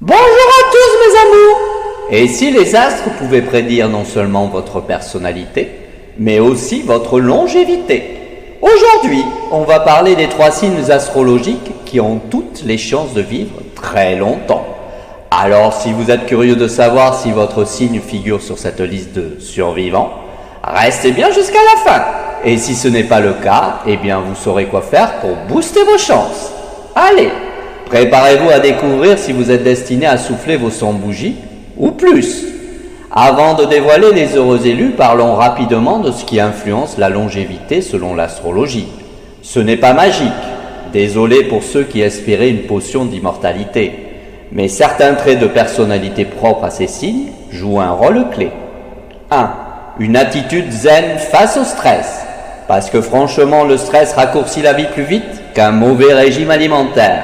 Bonjour à tous mes amours. Et si les astres pouvaient prédire non seulement votre personnalité, mais aussi votre longévité? Aujourd'hui, on va parler des 3 signes astrologiques qui ont toutes les chances de vivre très longtemps. Alors si vous êtes curieux de savoir si votre signe figure sur cette liste de survivants, restez bien jusqu'à la fin. Et si ce n'est pas le cas, eh bien vous saurez quoi faire pour booster vos chances. Allez, préparez-vous à découvrir si vous êtes destiné à souffler vos 100 bougies ou plus. Avant de dévoiler les heureux élus, parlons rapidement de ce qui influence la longévité selon l'astrologie. Ce n'est pas magique, désolé pour ceux qui espéraient une potion d'immortalité, mais certains traits de personnalité propres à ces signes jouent un rôle clé. 1. Une attitude zen face au stress, parce que franchement le stress raccourcit la vie plus vite qu'un mauvais régime alimentaire.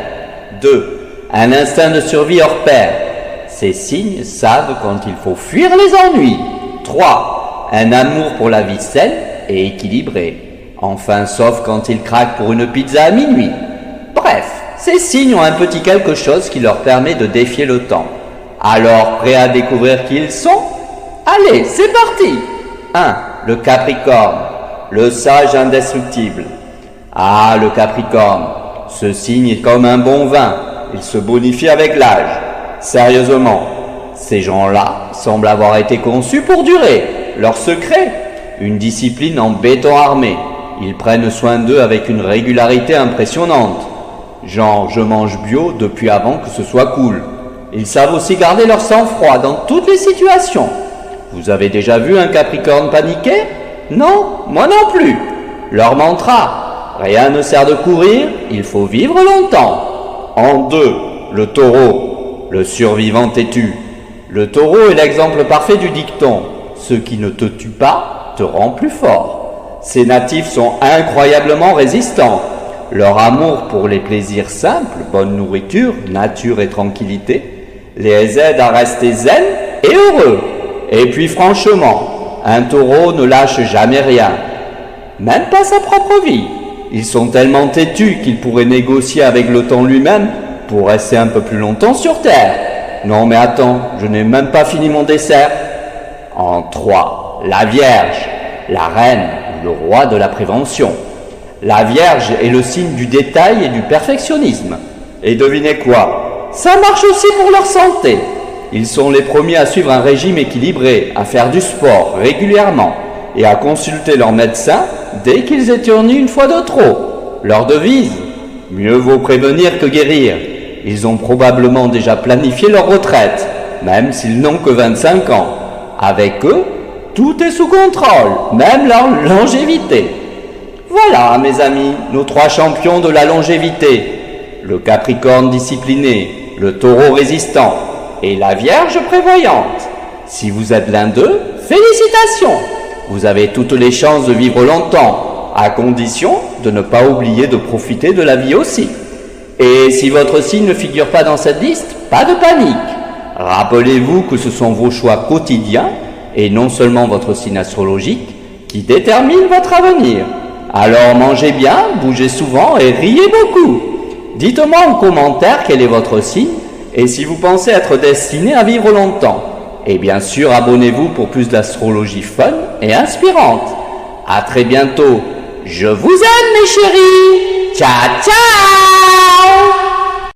2. Un instinct de survie hors pair. Ces signes savent quand il faut fuir les ennuis. 3. Un amour pour la vie saine et équilibrée. Enfin, sauf quand ils craquent pour une pizza à minuit. Bref, ces signes ont un petit quelque chose qui leur permet de défier le temps. Alors, prêts à découvrir qui ils sont? Allez, c'est parti! 1. Le Capricorne, le sage indestructible. Ah, le Capricorne, ce signe est comme un bon vin, il se bonifie avec l'âge. Sérieusement, ces gens-là semblent avoir été conçus pour durer. Leur secret, une discipline en béton armé. Ils prennent soin d'eux avec une régularité impressionnante. Genre, je mange bio depuis avant que ce soit cool. Ils savent aussi garder leur sang-froid dans toutes les situations. Vous avez déjà vu un Capricorne paniquer? Non, moi non plus. Leur mantra, rien ne sert de courir, il faut vivre longtemps. En 2, le Taureau, le survivant têtu. Le Taureau est l'exemple parfait du dicton, ce qui ne te tue pas te rend plus fort. Ces natifs sont incroyablement résistants. Leur amour pour les plaisirs simples, bonne nourriture, nature et tranquillité, les aide à rester zen et heureux. Et puis franchement, un taureau ne lâche jamais rien, même pas sa propre vie. Ils sont tellement têtus qu'ils pourraient négocier avec le temps lui-même pour rester un peu plus longtemps sur Terre. Non mais attends, je n'ai même pas fini mon dessert. En 3, la Vierge, la reine ou le roi de la prévention. La Vierge est le signe du détail et du perfectionnisme. Et devinez quoi? Ça marche aussi pour leur santé. Ils sont les premiers à suivre un régime équilibré, à faire du sport régulièrement et à consulter leur médecin dès qu'ils éternuent une fois de trop. Leur devise, mieux vaut prévenir que guérir. Ils ont probablement déjà planifié leur retraite, même s'ils n'ont que 25 ans. Avec eux, tout est sous contrôle, même leur longévité. Voilà mes amis, nos 3 champions de la longévité. Le Capricorne discipliné, le Taureau résistant et la Vierge prévoyante. Si vous êtes l'un d'eux, félicitations! Vous avez toutes les chances de vivre longtemps, à condition de ne pas oublier de profiter de la vie aussi. Et si votre signe ne figure pas dans cette liste, pas de panique. Rappelez-vous que ce sont vos choix quotidiens, et non seulement votre signe astrologique, qui déterminent votre avenir. Alors mangez bien, bougez souvent et riez beaucoup. Dites-moi en commentaire quel est votre signe, et si vous pensez être destiné à vivre longtemps. Et bien sûr, abonnez-vous pour plus d'astrologie fun et inspirante. À très bientôt. Je vous aime mes chéris. Ciao, ciao!